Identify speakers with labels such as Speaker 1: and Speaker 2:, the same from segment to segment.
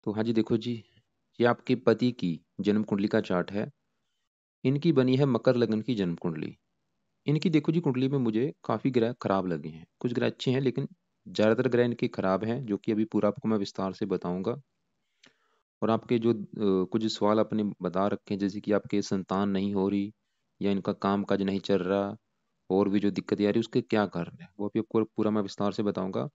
Speaker 1: तो हाँ जी, देखो जी, ये आपके पति की जन्म कुंडली का चार्ट है। इनकी बनी है मकर लगन की जन्म कुंडली। इनकी देखो जी कुंडली में मुझे काफ़ी ग्रह खराब लगे हैं। कुछ ग्रह अच्छे हैं लेकिन ज़्यादातर ग्रह इनके खराब हैं, जो कि अभी पूरा आपको मैं विस्तार से बताऊँगा। और आपके जो कुछ सवाल आपने बता रखे हैं, जैसे कि आपके संतान नहीं हो रही या इनका काम-काज नहीं चल रहा, और भी जो दिक्कतें आ रही, उसके क्या कारण हैं, वो भी आपको पूरा मैं विस्तार से बताऊँगा।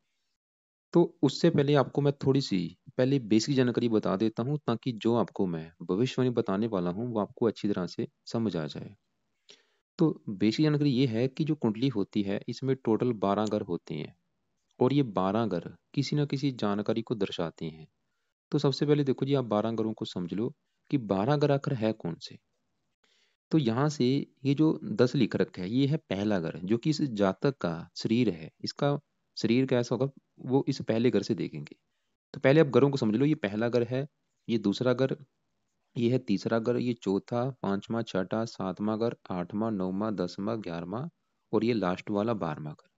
Speaker 1: तो उससे पहले आपको मैं थोड़ी-सी पहले बेसिक जानकारी बता देता हूँ, ताकि जो आपको मैं भविष्यवाणी बताने वाला हूँ, वो आपको अच्छी तरह से समझ आ जाए। तो बेसिक जानकारी ये है कि जो कुंडली होती है, इसमें टोटल 12 घर होते हैं, और ये 12 घर किसी न किसी जानकारी को दर्शाते हैं। तो सबसे पहले देखो जी, आप 12 घरों को समझ लो कि 12 घर आखिर है कौन से? तो यहाँ से ये जो 10 लिख रखा है, ये है पहला घर, जो कि इस जातक का शरीर है। इसका शरीर कैसा होगा, वो इस पहले घर से देखेंगे। तो पहले आप घरों को समझ लो, ये पहला घर है, ये दूसरा घर, ये है तीसरा घर, ये चौथा, पांचवा, छठा, सातवां घर, आठवां, नौवां, 10वां, 11वां, और ये लास्ट वाला 12वां घर।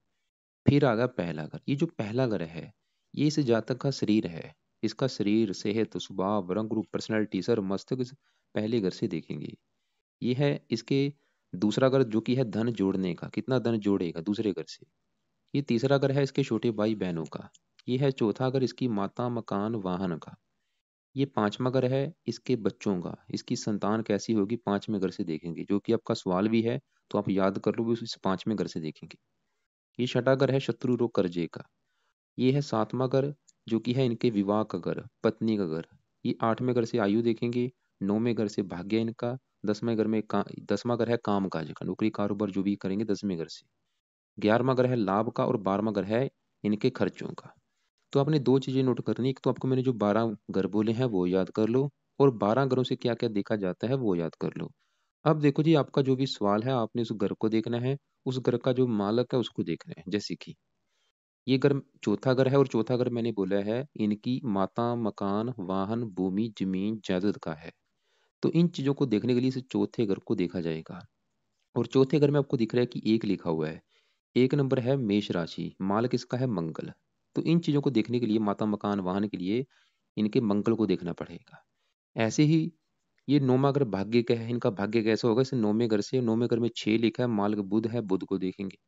Speaker 1: फिर आ गया पहला घर। ये जो पहला घर है, ये इस जातक का शरीर है। इसका शरीर, सेहत, स्वभाव, रंग रूप, पर्सनैलिटी, सर मस्तक इस पहले घर से देखेंगे। ये है इसके दूसरा घर, जो कि है धन जोड़ने का, कितना धन जोड़ेगा दूसरे घर से। ये तीसरा घर है इसके छोटे भाई बहनों का। ये है चौथा घर इसकी माता, मकान, वाहन का। ये पांचवा घर है इसके बच्चों का, इसकी संतान कैसी होगी, पांचवें घर से देखेंगे, जो कि आपका सवाल भी है, तो आप याद कर लो, इस पांचवें घर से देखेंगे। ये छठा घर है शत्रु रोग कर्जे का। ये है सातवां घर, जो कि है इनके विवाह का घर, पत्नी का घर। ये आठवें घर से आयु देखेंगे। नौवें घर से भाग्य इनका। 10वां घर है काम काज का, नौकरी कारोबार जो भी करेंगे 10वें घर से। 11वां घर है लाभ का, और 12वां घर है इनके खर्चों का। तो आपने दो चीजें नोट करनी, एक तो आपको मैंने जो 12 घर बोले हैं वो याद कर लो, और 12 घरों से क्या क्या देखा जाता है वो याद कर लो। अब देखो जी, आपका जो भी सवाल है, आपने उस घर को देखना है, उस घर का जो मालक है उसको देखना है। जैसे कि ये घर चौथा घर है, और चौथा घर मैंने बोला है इनकी माता, मकान, वाहन, भूमि, जमीन, जायदाद का है। तो इन चीजों को देखने के लिए इस चौथे घर को देखा जाएगा। और चौथे घर में आपको दिख रहा है कि एक लिखा हुआ है। एक नंबर है मेष राशि, माल किसका है, मंगल। तो इन चीजों को देखने के लिए, माता, मकान, वाहन के लिए इनके मंगल को देखना पड़ेगा। ऐसे ही ये नौवां घर भाग्य का है, इनका भाग्य कैसा होगा, इसे नौवें घर से, नौवें घर में 6 लिखा है, माल का बुध है, बुध को देखेंगे।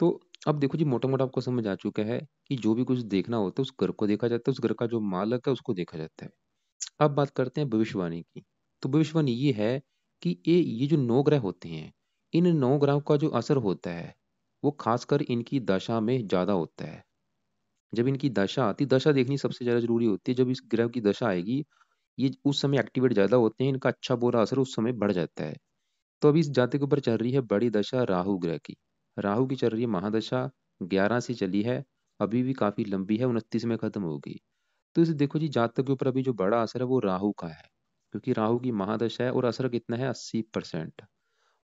Speaker 1: तो अब देखो जी, मोटा मोटा आपको समझ आ चुका है कि जो भी कुछ देखना होता है उस घर को देखा जाता है, उस घर का जो मालक है उसको देखा जाता है। अब बात करते हैं भविष्यवाणी की। तो भविष्यवाणी ये है कि ये जो 9 ग्रह होते हैं, इन 9 ग्रहों का जो असर होता है, वो खासकर इनकी दशा में ज़्यादा होता है। जब इनकी दशा आती, दशा देखनी सबसे ज़्यादा ज़रूरी होती है। जब इस ग्रह की दशा आएगी, ये उस समय एक्टिवेट ज़्यादा होते हैं, इनका अच्छा बुरा असर उस समय बढ़ जाता है। तो अभी इस जाति के ऊपर चल रही है बड़ी दशा राहु ग्रह की। राहु की चल रही है महादशा, 11 से चली है, अभी भी काफ़ी लंबी है, 29 में खत्म होगी। तो इसे देखो जी, जातक के ऊपर अभी जो बड़ा असर है वो राहु का है, क्योंकि राहु की महादशा है, और असर कितना है, 80%।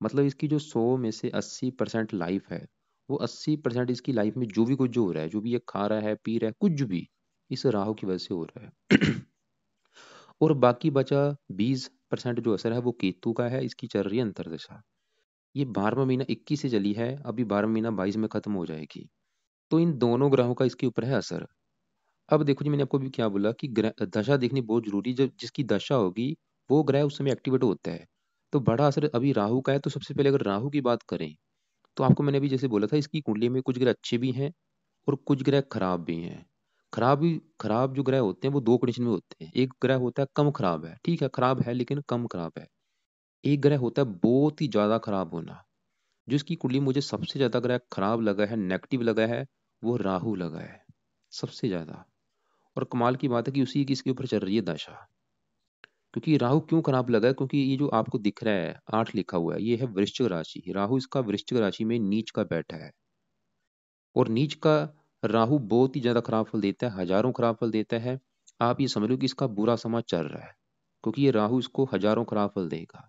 Speaker 1: मतलब इसकी जो 100 में से 80% लाइफ है, वो 80% इसकी लाइफ में जो भी कुछ जो हो रहा है, जो भी ये खा रहा है, पी रहा है, कुछ भी इस राहु की वजह से हो रहा है। और बाकी बचा 20% जो असर है वो केतु का है, इसकी चल रही है अंतरदशा। ये 12वां महीना 21 से चली है, अभी 12वां महीना 22 में खत्म हो जाएगी। तो इन दोनों ग्रहों का इसके ऊपर है असर। अब देखो जी, मैंने आपको भी क्या बोला कि ग्रह दशा देखनी बहुत जरूरी। जब जिसकी दशा होगी, वो ग्रह उस समय एक्टिवेट होता है। तो बड़ा असर अभी राहु का है। तो सबसे पहले अगर राहु की बात करें, तो आपको मैंने अभी जैसे बोला था, इसकी कुंडली में कुछ ग्रह अच्छे भी हैं और कुछ ग्रह खराब भी हैं। खराब जो ग्रह होते हैं वो दो कंडीशन में होते हैं। एक ग्रह होता है कम खराब है, ठीक है, खराब है लेकिन कम खराब है। एक ग्रह होता है बहुत ही ज्यादा खराब होना। जिसकी कुंडली मुझे सबसे ज्यादा ग्रह खराब लगा है, नेगेटिव लगा है, वो राहु लगा है सबसे ज्यादा। और कमाल की बात है कि उसी की इसके ऊपर चल रही है दशा। क्योंकि राहु क्यों खराब लगा है, क्योंकि ये जो आपको दिख रहा है 8 लिखा हुआ है, ये है वृश्चिक राशि। राहु इसका वृश्चिक राशि में नीच का बैठा है। और नीच का राहु बहुत ही ज्यादा खराब फल देता है, हजारों खराब फल देता है। आप ये समझ लो कि इसका बुरा समय चल रहा है, क्योंकि ये राहु इसको हजारों खराब फल देगा।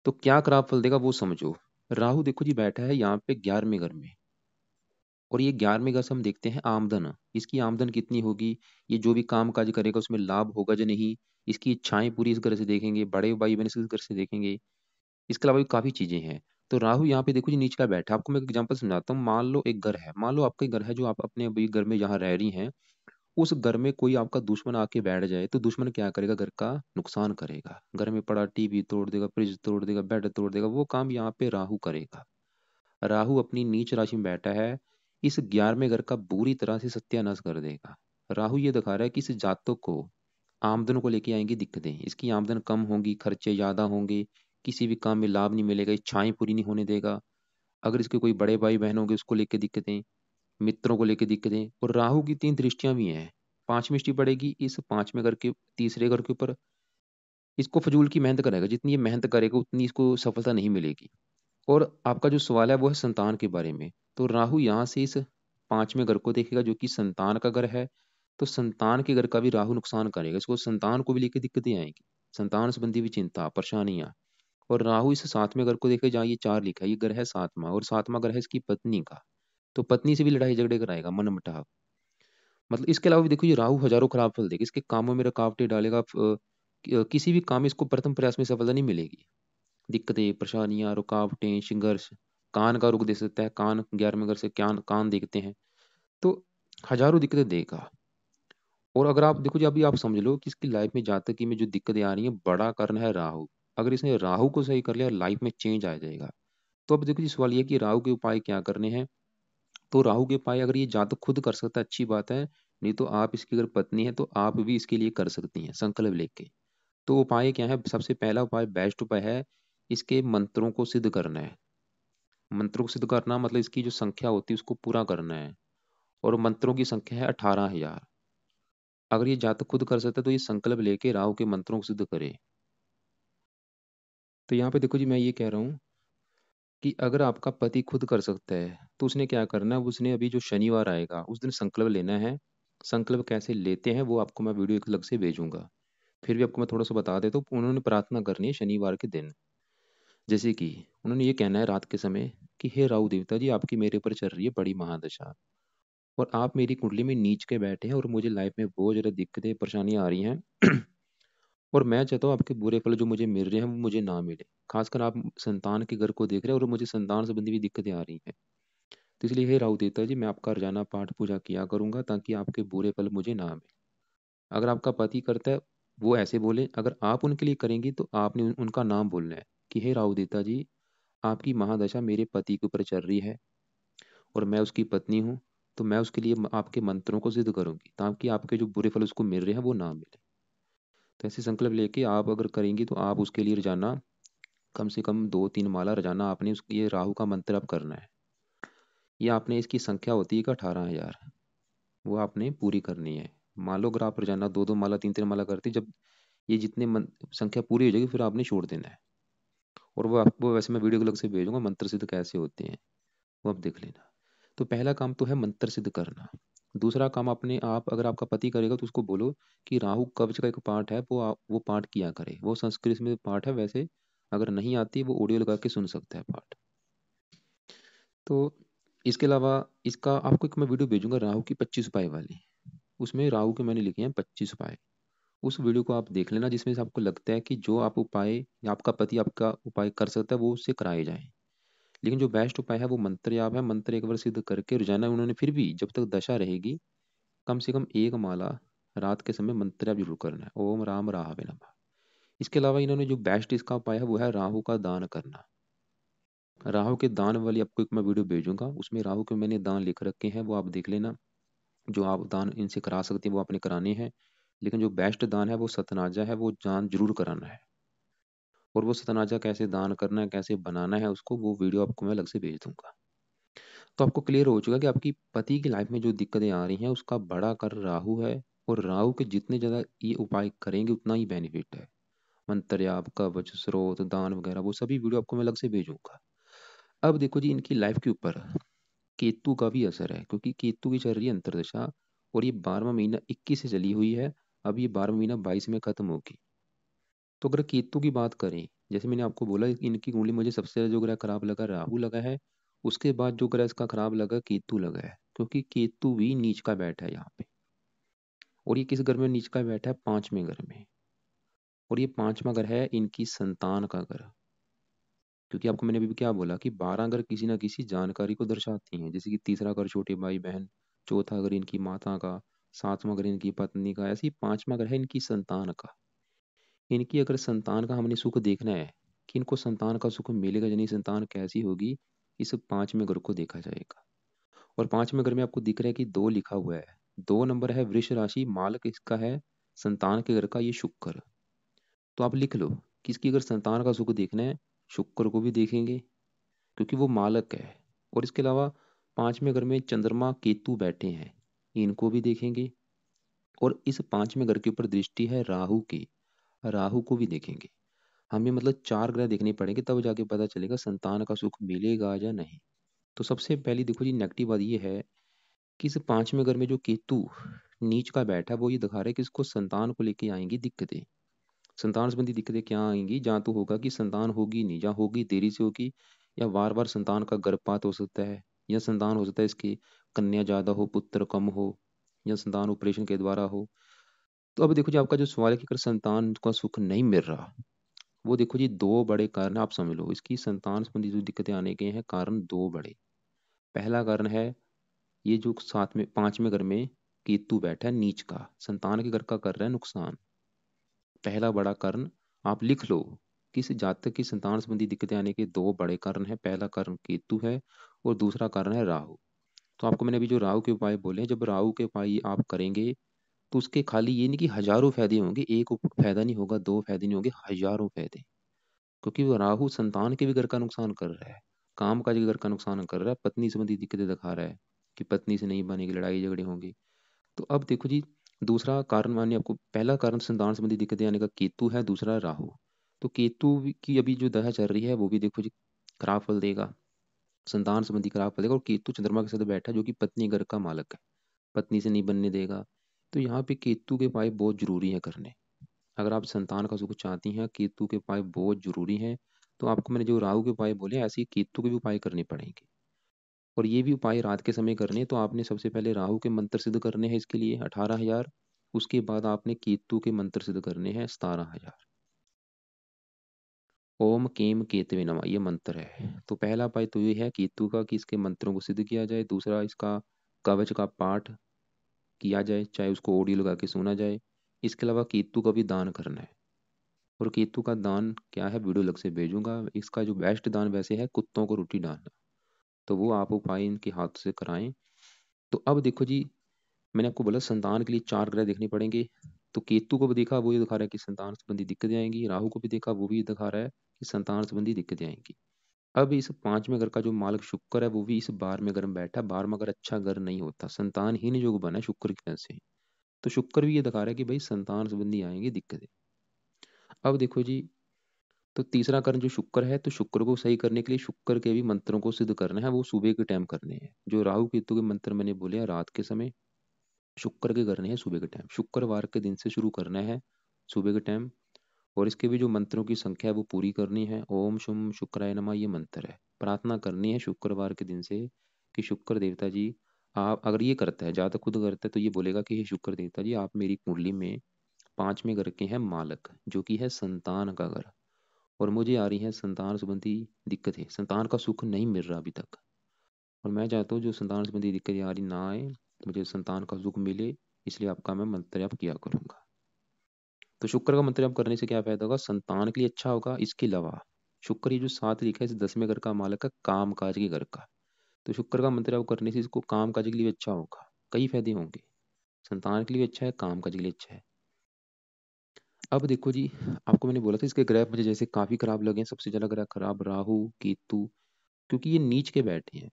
Speaker 1: तो क्या खराब फल देगा वो समझो। राहु देखो जी बैठा है यहाँ पे 11वें घर में। और ये 11वें घर से हम देखते हैं आमदन, इसकी आमदन कितनी होगी, ये जो भी काम काज करेगा उसमें लाभ होगा या नहीं, इसकी इच्छाएं पूरी इस घर से देखेंगे, बड़े भाई बहन इस घर से देखेंगे। इसके अलावा भी काफी चीजें हैं। तो राहु यहाँ पे देखो जी नीच का बैठा है। आपको मैं एक एग्जांपल समझाता हूँ। मान लो एक घर है, मान लो आपका एक घर है, जो आप अपने अभी घर में यहाँ रह रही हैं, उस घर में कोई आपका दुश्मन आके बैठ जाए तो दुश्मन क्या करेगा, घर का नुकसान करेगा, घर में पड़ा टीवी तोड़ देगा, फ्रिज तोड़ देगा, बेड तोड़ देगा, वो काम यहाँ पे राहु करेगा। राहु अपनी नीच राशि में बैठा है, इस 11वें घर का बुरी तरह से सत्यानाश कर देगा। राहु ये दिखा रहा है कि इस जातक को आमदन को लेके आएंगी दिक्कतें, इसकी आमदन कम होगी, खर्चे ज्यादा होंगे, किसी भी काम में लाभ नहीं मिलेगा, इच्छाएं पूरी नहीं होने देगा। अगर इसके कोई बड़े भाई बहन होंगे उसको लेके दिक्कतें, मित्रों को लेके दिक्कतें। और राहु की 3 दृष्टियां भी हैं, 5वीं दृष्टि पड़ेगी इस 5वें घर के तीसरे घर के ऊपर। इसको फजूल की मेहनत करेगा, जितनी ये मेहनत करेगा उतनी इसको सफलता नहीं मिलेगी। और आपका जो सवाल है वो है संतान के बारे में, तो राहु यहाँ से इस 5वें घर को देखेगा जो कि संतान का घर है। तो संतान के घर का भी राहु नुकसान करेगा, इसको संतान को भी लेकर दिक्कतें आएंगी, संतान संबंधी भी चिंता परेशानियां। और राहु इस 7वें घर को देखे, जहाँ ये 4 लिखा है, ये घर है 7वां, और 7वां घर है इसकी पत्नी का। तो पत्नी से भी लड़ाई झगड़े कराएगा, मन मुटाव। मतलब इसके अलावा भी देखो, ये राहु हजारों खराब फल देगा, इसके कामों में रुकावटें डालेगा, किसी भी काम में इसको प्रथम प्रयास में सफलता नहीं मिलेगी। दिक्कतें परेशानियां रुकावटें संघर्ष। कान का रुख दे सकता है, कान 11वें घर से कान कान देखते हैं, तो हजारों दिक्कतें देगा। और अगर आप देखो जी, अभी आप समझ लो कि इसकी लाइफ में जातकी में जो दिक्कतें आ रही हैं, बड़ा कारण है राहु। अगर इसने राहु को सही कर लिया, लाइफ में चेंज आ जाएगा। तो अब देखो जी, सवाल ये कि राहु के उपाय क्या करने हैं। तो राहु के उपाय अगर ये जातक खुद कर सकता है अच्छी बात है, नहीं तो आप इसकी अगर पत्नी है तो आप भी इसके लिए कर सकती हैं संकल्प लेके। तो उपाय क्या है, सबसे पहला उपाय बेस्ट उपाय है, इसके मंत्रों को सिद्ध करना है। मंत्रों को सिद्ध करना मतलब इसकी जो संख्या होती है उसको पूरा करना है, और मंत्रों की संख्या है 18,000। अगर ये जातक खुद कर सकता है तो ये संकल्प लेके राहु के मंत्रों को सिद्ध करे। तो यहाँ पे देखो जी, मैं ये कह रहा हूँ कि अगर आपका पति खुद कर सकता है तो उसने क्या करना है, उसने अभी जो शनिवार आएगा उस दिन संकल्प लेना है। संकल्प कैसे लेते हैं वो आपको मैं वीडियो एक अलग से भेजूंगा, फिर भी आपको मैं थोड़ा सा बता देता हूँ। उन्होंने प्रार्थना करनी है शनिवार के दिन। जैसे कि उन्होंने ये कहना है रात के समय कि हे राहु देवता जी, आपकी मेरे ऊपर चल रही है बड़ी महादशा, और आप मेरी कुंडली में नीच के बैठे हैं, और मुझे लाइफ में बहुत ज़्यादा दिक्कतें परेशानियां आ रही हैं। और मैं चाहता हूँ आपके बुरे फल जो मुझे मिल रहे हैं वो मुझे ना मिले। खासकर आप संतान के घर को देख रहे हैं और मुझे संतान संबंधी भी दिक्कतें आ रही हैं। तो इसलिए हे राहु देवता जी, मैं आपका रोजाना पाठ पूजा किया करूंगा ताकि आपके बुरे फल मुझे ना मिले। अगर आपका पति करता है वो ऐसे बोले, अगर आप उनके लिए करेंगी तो आपने उनका नाम बोलना है कि हे राहु देवता जी, आपकी महादशा मेरे पति के ऊपर चल रही है और मैं उसकी पत्नी हूँ, तो मैं उसके लिए आपके मंत्रों को सिद्ध करूंगी ताकि आपके जो बुरे फल उसको मिल रहे हैं वो ना मिले। तो ऐसे संकल्प लेके आप अगर करेंगी तो आप उसके लिए रोजाना कम से कम 2-3 माला रोजाना आपने उस ये राहु का मंत्र आप करना है। ये आपने इसकी संख्या होती है कि 18,000, वो आपने पूरी करनी है। मान लो अगर आप रोजाना 2-2 माला 3-3 माला करती, जब ये संख्या पूरी हो जाएगी फिर आपने छोड़ देना है। और वो आपको वैसे मैं वीडियो अलग से भेजूंगा मंत्र सिद्ध कैसे होते हैं, वो आप देख लेना। तो पहला काम तो है मंत्र सिद्ध करना। दूसरा काम अपने आप अगर आपका पति करेगा तो उसको बोलो कि राहु कवच का एक पाठ है, वो पाठ किया करे, वो संस्कृत में पाठ है वैसे, अगर नहीं आती वो ऑडियो लगा के सुन सकता है पाठ। तो इसके अलावा इसका आपको एक मैं वीडियो भेजूंगा राहु की 25 उपाय वाली, उसमें राहु के मैंने लिखे हैं 25 उपाय। उस वीडियो को आप देख लेना, जिसमें से आपको लगता है कि जो आप उपाय या आपका पति आपका उपाय कर सकता है वो उससे कराए जाए। लेकिन जो बेस्ट उपाय है वो मंत्र जाप है। मंत्र एक बार सिद्ध करके रोजाना उन्होंने फिर भी जब तक दशा रहेगी कम से कम 1 माला रात के समय मंत्र जाप जरूर करना है, ओम राम राहवे नमः। इसके अलावा इन्होंने जो बेस्ट इसका उपाय है वो है राहु का दान करना। राहु के दान वाली आपको एक मैं वीडियो भेजूंगा, उसमें राहु के मैंने दान लिख रखे हैं, वो आप देख लेना। जो आप दान इनसे करा सकते हैं वो आपने कराने हैं। लेकिन जो बेस्ट दान है वो सतनाजा है, वो दान जरूर कराना है। और वो सतनाजा कैसे दान करना है, कैसे बनाना है उसको, वो वीडियो आपको मैं अलग से भेज दूंगा। तो आपको क्लियर हो चुका कि आपकी पति की लाइफ में जो दिक्कतें आ रही हैं उसका बड़ा कारण राहु है। और राहु के जितने ज्यादा ये उपाय करेंगे उतना ही बेनिफिट है। मंत्र जाप कवच स्रोत दान वगैरह वो सभी वीडियो आपको मैं अलग से भेजूंगा। अब देखो जी, इनकी लाइफ के ऊपर केतु का भी असर है, क्योंकि केतु की चल रही है अंतरदशा, और ये 12वां महीना 21 से चली हुई है। अब ये 12वां महीना 22 में खत्म होगी। तो अगर केतु की बात करें, जैसे मैंने आपको बोला इनकी कुंडली मुझे सबसे ज्यादा जो ग्रह खराब लगा राहु लगा है, उसके बाद जो ग्रह इसका खराब लगा केतु लगा है, क्योंकि केतु भी नीच का बैठा है यहाँ पे। और ये किस घर में नीच का बैठा है, 5वें घर में। और ये 5वां घर है इनकी संतान का घर। क्योंकि आपको मैंने अभी भी क्या बोला कि 12 घर किसी ना किसी जानकारी को दर्शाती हैं, जैसे कि तीसरा घर छोटे भाई बहन, चौथा घर इनकी माता का, सातवां घर इनकी पत्नी का, ऐसे ही पांचवा घर है इनकी संतान का। इनकी अगर संतान का हमने सुख देखना है कि इनको संतान का सुख मिलेगा या नहीं, संतान कैसी होगी, इस पांचवें घर को देखा जाएगा। और पांचवें घर में आपको दिख रहा है कि 2 लिखा हुआ है। 2 नंबर है वृष राशि, मालक इसका है संतान के घर का ये शुक्र। तो आप लिख लो कि इसकी अगर संतान का सुख देखना है, शुक्र को भी देखेंगे क्योंकि वो मालक है। और इसके अलावा पांचवें घर में चंद्रमा केतु बैठे हैं, इनको भी देखेंगे। और इस पांचवें घर के ऊपर दृष्टि है राहु की, राहु को भी देखेंगे। हमें मतलब 4 ग्रह देखने पड़ेंगे तब जाके पता चलेगा संतान का सुख मिलेगा या नहीं। तो सबसे पहली देखो जी नेगेटिव बात ये है कि इस पांचवें घर में जो केतु नीच का बैठा है वो ये दिखा रहा है कि इसको संतान को लेके आएंगी दिक्कतें। संतान संबंधी दिक्कतें क्या आएंगी, जहाँ तो होगा कि संतान होगी नहीं, जहाँ होगी देरी से होगी, या बार बार संतान का गर्भपात हो सकता है, या संतान हो सकता है इसकी कन्या ज्यादा हो पुत्र कम हो, या संतान ऑपरेशन के द्वारा हो। तो अब देखो जी आपका जो सवाल है कि अगर संतान का सुख नहीं मिल रहा, वो देखो जी 2 बड़े कारण आप समझ लो इसकी संतान संबंधी जो दिक्कतें आने के हैं, कारण 2 बड़े। पहला कारण है ये जो साथ में पांचवें घर में केतु बैठा है नीच का, संतान के घर का कर रहा है नुकसान। पहला बड़ा कारण आप लिख लो कि इस जातक की संतान संबंधी दिक्कतें आने के 2 बड़े कारण हैं। पहला कारण केतु है और दूसरा कारण है राहु। तो आपको मैंने अभी जो राहु के उपाय बोले हैं, जब राहु के उपाय आप करेंगे तो उसके खाली ये नहीं कि हजारों फायदे होंगे, एक फायदा नहीं होगा, 2 फायदे नहीं होंगे, हजारों फायदे। क्योंकि वो राहु संतान के भी घर का नुकसान कर रहा है, काम काज के घर का नुकसान कर रहा है, पत्नी संबंधी दिक्कतें दिखा रहा है कि पत्नी से नहीं बनेगी, लड़ाई झगड़े होंगे। तो अब देखो जी दूसरा कारण मानिए आपको, पहला कारण संतान संबंधी दिक्कतें आने का केतु है, दूसरा राहु। तो केतु की अभी जो दशा चल रही है वो भी देखो जी खराब फल देगा, संतान संबंधी खराब फल देगा। और केतु चंद्रमा के साथ बैठा है जो कि पत्नी घर का मालक है, पत्नी से नहीं बनने देगा। तो यहाँ पे केतु के उपाय बहुत जरूरी है करने। अगर आप संतान का सुख चाहती हैं, केतु के उपाय बहुत जरूरी हैं। तो आपको मैंने जो राहु के उपाय बोले, ऐसे ही केतु के भी उपाय करने पड़ेंगे। और ये भी उपाय रात के समय करने हैं। तो आपने सबसे पहले राहु के मंत्र सिद्ध करने हैं इसके लिए 18,000। उसके बाद आपने केतु के मंत्र सिद्ध करने हैं 17,000। ओम केम केतवे नमः ये मंत्र है। तो पहला उपाय तो ये है केतु का कि इसके मंत्रों को सिद्ध किया जाए। दूसरा इसका कवच का पाठ किया जाए, चाहे उसको ऑडियो लगा के सुना जाए। इसके अलावा केतु का भी दान करना है। और केतु का दान क्या है, वीडियो अलग से भेजूंगा। इसका जो बेस्ट दान वैसे है कुत्तों को रोटी डालना, तो वो आप उपाय इनके हाथ से कराएं। तो अब देखो जी मैंने आपको बोला संतान के लिए 4 ग्रह देखने पड़ेंगे। तो केतु को भी देखा, वो ये दिखा रहा है कि संतान संबंधी दिक्कतें आएंगी। राहु को भी देखा, वो भी दिखा रहा है कि संतान संबंधी दिक्कतें आएंगी। अब इस पांचवें घर का जो मालक शुक्र है वो भी इस 12वें घर में बैठा है। 12वां घर अच्छा घर नहीं होता, संतानहीन योग बना है शुक्र की वजह से। तो शुक्र भी ये दिखा रहा है कि भाई संतान संबंधी आएंगी दिक्कतें। अब देखो जी, तो तीसरा कारण जो शुक्र है, तो शुक्र को सही करने के लिए शुक्र के भी मंत्रों को सिद्ध करना है, वो सुबह के टाइम करने हैं। जो राहु केतु के मंत्र मैंने बोले हैं रात के समय, शुक्र के करने हैं सुबह के टाइम। शुक्रवार के दिन से शुरू करना है सुबह के टाइम। और इसके भी जो मंत्रों की संख्या है वो पूरी करनी है। ओम शुम शुक्राय नमः ये मंत्र है, प्रार्थना करनी है शुक्रवार के दिन से कि शुक्र देवता जी, आप अगर ये करता है, ज़्यादा खुद करता है तो ये बोलेगा कि हे शुक्र देवता जी, आप मेरी कुंडली में 5वें घर के हैं मालक, जो कि है संतान का घर। और मुझे आ रही है संतान संबंधी दिक्कतें, संतान का सुख नहीं मिल रहा अभी तक। और मैं चाहता हूँ जो संतान संबंधी दिक्कतें आ रही ना आए, मुझे संतान का सुख मिले। इसलिए आपका मैं मंत्र जप किया करूंगा। तो शुक्र का मंत्र जप करने से क्या फायदा होगा, संतान के लिए अच्छा होगा। इसके अलावा शुक्र ये जो 7 लिखा है इस 10वें घर का मालक है काम काज के घर का। तो शुक्र का मंत्र जप करने से इसको काम काज के लिए अच्छा होगा, कई फायदे होंगे। संतान के लिए अच्छा है, काम काज के लिए अच्छा है। अब देखो जी आपको मैंने बोला था इसके ग्रह मुझे जैसे काफी खराब लगे हैं। सबसे ज्यादा ग्रह खराब राहु केतु, क्योंकि ये नीच के बैठे हैं।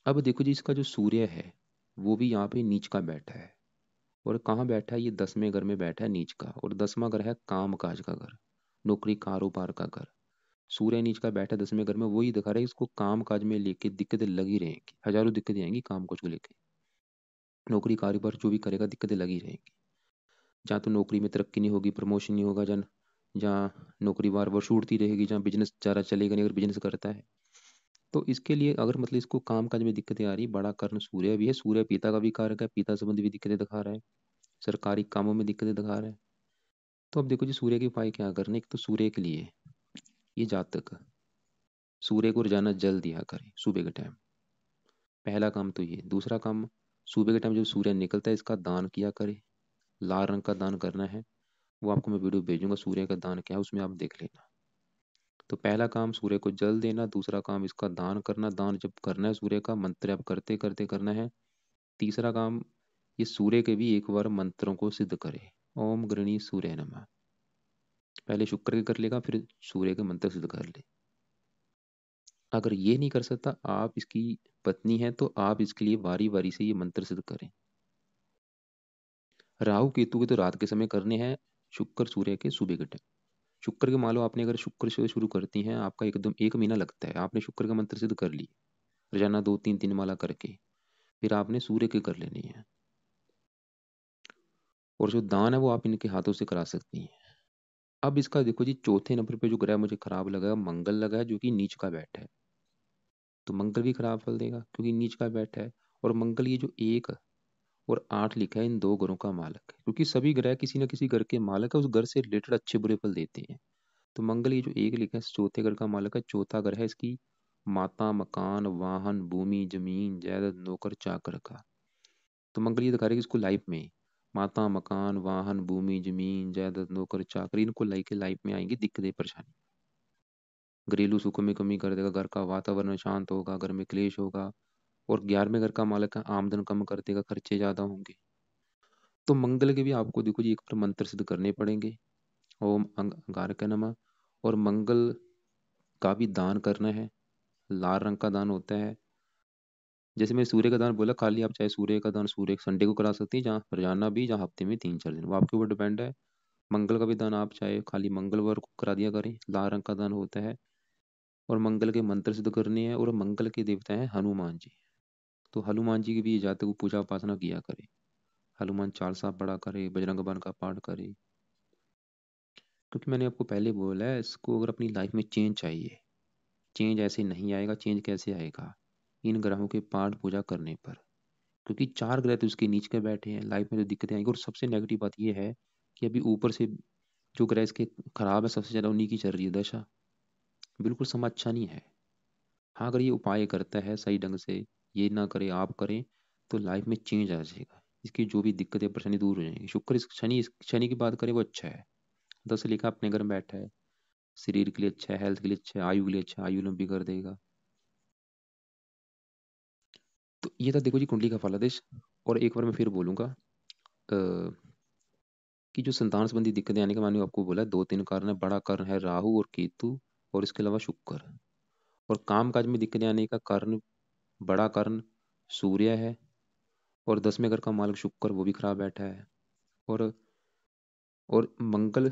Speaker 1: अब देखो जी इसका जो सूर्य है वो भी यहाँ पे नीच का बैठा है। और कहाँ बैठा है, ये 10वें घर में बैठा है नीच का। और 10वां घर है काम काज का घर, नौकरी कारोबार का घर। सूर्य नीच का बैठा 10वें घर में, वही दिखा रहा है इसको काम काज में लेके दिक्कतें लगी रहेंगी, हजारों दिक्कतें आएंगी काम काज को लेके। नौकरी कारोबार जो भी करेगा दिक्कतें लगी रहेंगी। जहाँ तो नौकरी में तरक्की नहीं होगी, प्रमोशन नहीं होगा, जन जहाँ नौकरी बार बार छूटती रहेगी, जहाँ बिजनेस ज़्यादा चलेगा नहीं अगर बिजनेस करता है। तो इसके लिए अगर मतलब इसको काम काज में दिक्कतें आ रही, बड़ा कारण सूर्य भी है। सूर्य पिता का भी कारक है, पिता संबंधी भी दिक्कतें दिखा रहा है, सरकारी कामों में दिक्कतें दिखा रहा है। तो अब देखो जी सूर्य के उपाय क्या करने। एक तो सूर्य के लिए ये जातक सूर्य को रोजाना जल दिया करे सुबह के टाइम, पहला काम तो ये। दूसरा काम सुबह के टाइम जब सूर्य निकलता है इसका दान किया करे, लाल रंग का दान करना है। वो आपको मैं वीडियो भेजूंगा सूर्य का दान क्या है, उसमें आप देख लेना। तो पहला काम सूर्य को जल देना, दूसरा काम इसका दान करना, दान जब करना है सूर्य का मंत्र आप करते करते करना है। तीसरा काम, ये सूर्य के भी एक बार मंत्रों को सिद्ध करे। ओम गृणी सूर्य नमः, पहले शुक्र के कर लेगा फिर सूर्य के मंत्र सिद्ध कर ले। अगर ये नहीं कर सकता, आप इसकी पत्नी है तो आप इसके लिए बारी बारी से ये मंत्र सिद्ध करें। राहु केतु के तो रात के समय करने हैं, शुक्र सूर्य के सुबह के टाइम। शुक्र के मान लो आपने अगर शुक्र से शुरू करती हैं, आपका एकदम 1 महीना लगता है, आपने शुक्र का मंत्र सिद्ध कर ली रोजाना 2 3 3 माला करके, फिर आपने सूर्य की कर लेनी है। और जो दान है वो आप इनके हाथों से करा सकती हैं। अब इसका देखो जी, चौथे नंबर पे जो ग्रह मुझे खराब लगा, मंगल लगा है, जो कि नीच का बैठ है। तो मंगल भी खराब फल देगा क्योंकि नीच का बैठ है। और मंगल ये जो 1 और 8 लिखा है, इन दो घरों का मालक है, क्योंकि सभी ग्रह किसी न किसी घर के मालक है, उस घर से रिलेटेड अच्छे बुरे फल देते हैं। तो मंगल ये जो 1 लिखा है चौथे घर का मालक है, चौथा घर है इसकी माता, मकान, वाहन, भूमि, जमीन, जायदाद, नौकर चाकर का। तो मंगल ये दिखा रहा है कि इसको लाइफ में माता, मकान, वाहन, भूमि, जमीन, जायदाद, नौकर चाकर, इनको लाइफ के लाइफ में आएंगी दिक्कतें परेशानी। घरेलू सुखों में कमी कर देगा, घर का वातावरण शांत होगा, घर में क्लेश होगा। और 11वें घर का मालक है, आमदन कम कर देगा, खर्चे ज्यादा होंगे। तो मंगल के भी आपको देखो जी एक बार मंत्र सिद्ध करने पड़ेंगे। ओम अंगारक नमः। और मंगल का भी दान करना है, लाल रंग का दान होता है। जैसे मैं सूर्य का दान बोला, खाली आप चाहे सूर्य का दान सूर्य संडे को करा सकती हैं, जहाँ रोजाना भी, जहाँ हफ्ते में 3 4 दिन, वो आपके ऊपर डिपेंड है। मंगल का भी दान आप चाहे खाली मंगलवार को करा दिया करें, लाल रंग का दान होता है। और मंगल के मंत्र सिद्ध करने हैं। और मंगल के देवता हैं हनुमान जी। तो हनुमान जी की भी जाते को पूजा उपासना किया करे, हनुमान चालीसा पढ़ा करे, बजरंग बाण का पाठ करे। क्योंकि मैंने आपको पहले बोला है, इसको अगर अपनी लाइफ में चेंज चाहिए, चेंज ऐसे नहीं आएगा। चेंज कैसे आएगा? इन ग्रहों के पाठ पूजा करने पर। क्योंकि 4 ग्रह तो उसके नीच के बैठे हैं, लाइफ में जो दिक्कतें आएंगी। और सबसे नेगेटिव बात यह है कि अभी ऊपर से जो ग्रह इसके खराब है सबसे ज्यादा, उन्हीं की चल रही है दशा। बिल्कुल समय अच्छा नहीं है। हाँ, अगर ये उपाय करता है सही ढंग से, ये ना करे आप करें, तो लाइफ में चेंज आ जाएगा। इसकी जो भी दिक्कतें परेशानी दूर हो जाएंगी। शुक्र शनि की बात करें वो अच्छा है, 10 से लेकर अपने घर में बैठा है, शरीर के लिए अच्छा है, हेल्थ के लिए अच्छा है, आयु के लिए अच्छा है, आयु लंबी कर देगा। तो ये था देखो जी कुंडली का फलादेश। और एक बार मैं फिर बोलूंगा कि जो संतान संबंधी दिक्कतें आने का, मैंने आपको बोला 2 3 कारण है। बड़ा कारण है राहु और केतु, और इसके अलावा शुक्र। और काम काज में दिक्कतें आने का कारण, बड़ा कारण सूर्य है। और 10वें घर का मालिक शुक्र, वो भी खराब बैठा है। और और मंगल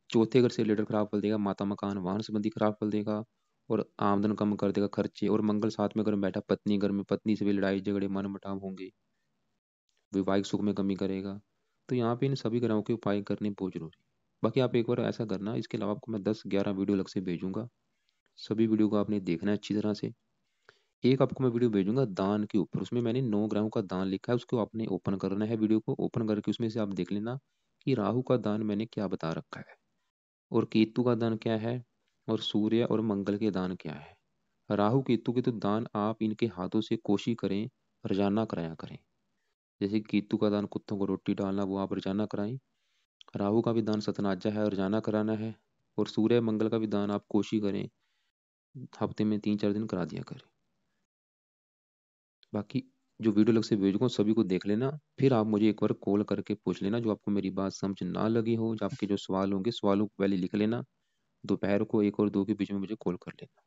Speaker 1: चौथे घर से रिलेटेड खराब फल देगा, माता, मकान, वाहन संबंधी खराब फल देगा। और आमदन कम कर देगा, खर्चे। और मंगल 7वें घर में बैठा, पत्नी घर में, पत्नी से भी लड़ाई झगड़े मन मुटाव होंगे, वैवाहिक सुख में कमी करेगा। तो यहाँ पे इन सभी ग्रहों के उपाय करने बहुत जरूरी है। बाकी आप एक बार ऐसा करना, इसके अलावा आपको मैं 10 11 वीडियो अलग से भेजूंगा, सभी वीडियो को आपने देखना है अच्छी तरह से। एक आपको मैं वीडियो भेजूंगा दान के ऊपर, उसमें मैंने 9 ग्रहों का दान लिखा है, उसको आपने ओपन करना है, वीडियो को ओपन करके उसमें से आप देख लेना कि राहु का दान मैंने क्या बता रखा है, और केतु का दान क्या है, और सूर्य और मंगल के दान क्या है। राहु केतु के तो दान आप इनके हाथों से कोशिश करें, रोजाना कराया करें। जैसे केतु का दान कुत्तों को रोटी डालना, वो आप रोजाना कराएं। राहु का भी दान सतनाजा है, रोजाना कराना है। और सूर्य मंगल का भी दान आप कोशिश करें हफ्ते में 3 4 दिन करा दिया करें। बाकी जो वीडियो अलग से भेजूंगा सभी को देख लेना, फिर आप मुझे एक बार कॉल करके पूछ लेना, जो आपको मेरी बात समझ ना लगी हो, जो आपके जो सवाल होंगे, सवालों को पहले लिख लेना, दोपहर को 1 और 2 के बीच में मुझे कॉल कर लेना।